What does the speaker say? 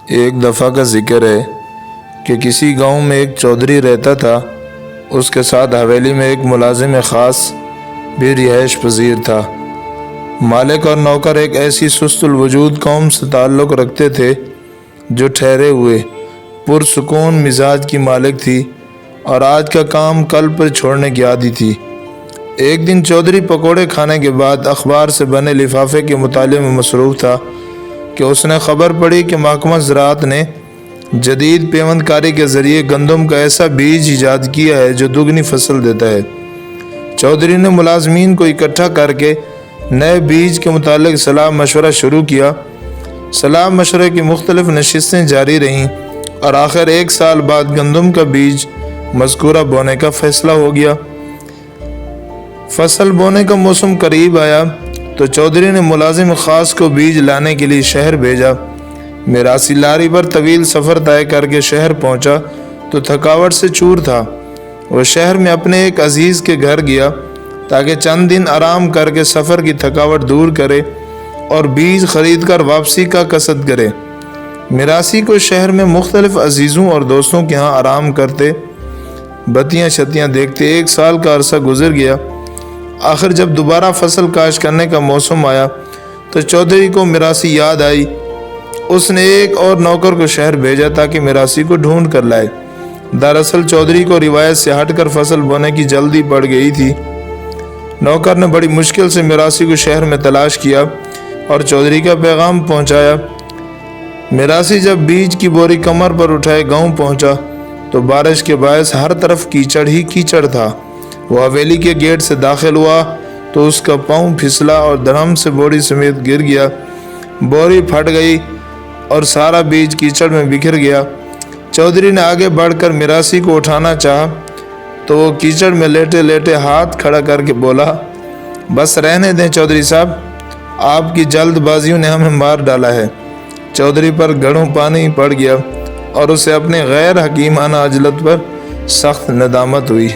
ایک دفعہ کا ذکر ہے کہ کسی گاؤں میں ایک چودھری رہتا تھا۔ اس کے ساتھ حویلی میں ایک ملازم خاص بھی رہائش پذیر تھا۔ مالک اور نوکر ایک ایسی سست الوجود قوم سے تعلق رکھتے تھے جو ٹھہرے ہوئے پرسکون مزاج کی مالک تھی اور آج کا کام کل پر چھوڑنے کی عادی تھی۔ ایک دن چودھری پکوڑے کھانے کے بعد اخبار سے بنے لفافے کے مطالعے میں مصروف تھا کہ اس نے خبر پڑھی کہ محکمہ زراعت نے جدید پیوند کاری کے ذریعے گندم کا ایسا بیج ایجاد کیا ہے جو دگنی فصل دیتا ہے۔ چودھری نے ملازمین کو اکٹھا کر کے نئے بیج کے متعلق صلاح مشورہ شروع کیا۔ صلاح مشورے کی مختلف نشستیں جاری رہیں اور آخر 1 سال بعد گندم کا بیج مذکورہ بونے کا فیصلہ ہو گیا۔ فصل بونے کا موسم قریب آیا تو چودھری نے ملازم خاص کو بیج لانے کے لیے شہر بھیجا۔ میراثی لاری پر طویل سفر طے کر کے شہر پہنچا تو تھکاوٹ سے چور تھا۔ وہ شہر میں اپنے ایک عزیز کے گھر گیا تاکہ چند دن آرام کر کے سفر کی تھکاوٹ دور کرے اور بیج خرید کر واپسی کا قصد کرے۔ میراثی کو شہر میں مختلف عزیزوں اور دوستوں کے ہاں آرام کرتے، بتیاں شتیاں دیکھتے 1 سال کا عرصہ گزر گیا۔ آخر جب دوبارہ فصل کاشت کرنے کا موسم آیا تو چودھری کو میراثی یاد آئی۔ اس نے ایک اور نوکر کو شہر بھیجا تاکہ میراثی کو ڈھونڈ کر لائے۔ دراصل چودھری کو روایت سے ہٹ کر فصل بونے کی جلدی پڑ گئی تھی۔ نوکر نے بڑی مشکل سے میراثی کو شہر میں تلاش کیا اور چودھری کا پیغام پہنچایا۔ میراثی جب بیج کی بوری کمر پر اٹھائے گاؤں پہنچا تو بارش کے باعث ہر طرف کیچڑ ہی کیچڑ تھا۔ وہ حویلی کے گیٹ سے داخل ہوا تو اس کا پاؤں پھسلا اور دھڑم سے بوری سمیت گر گیا۔ بوری پھٹ گئی اور سارا بیج کیچڑ میں بکھر گیا۔ چودھری نے آگے بڑھ کر میراثی کو اٹھانا چاہا تو وہ کیچڑ میں لیٹے لیٹے ہاتھ کھڑا کر کے بولا، بس رہنے دیں چودھری صاحب، آپ کی جلد بازیوں نے ہمیں مار ڈالا ہے۔ چودھری پر گھڑوں پانی پڑ گیا اور اسے اپنے غیر حکیمانہ عجلت پر سخت ندامت ہوئی۔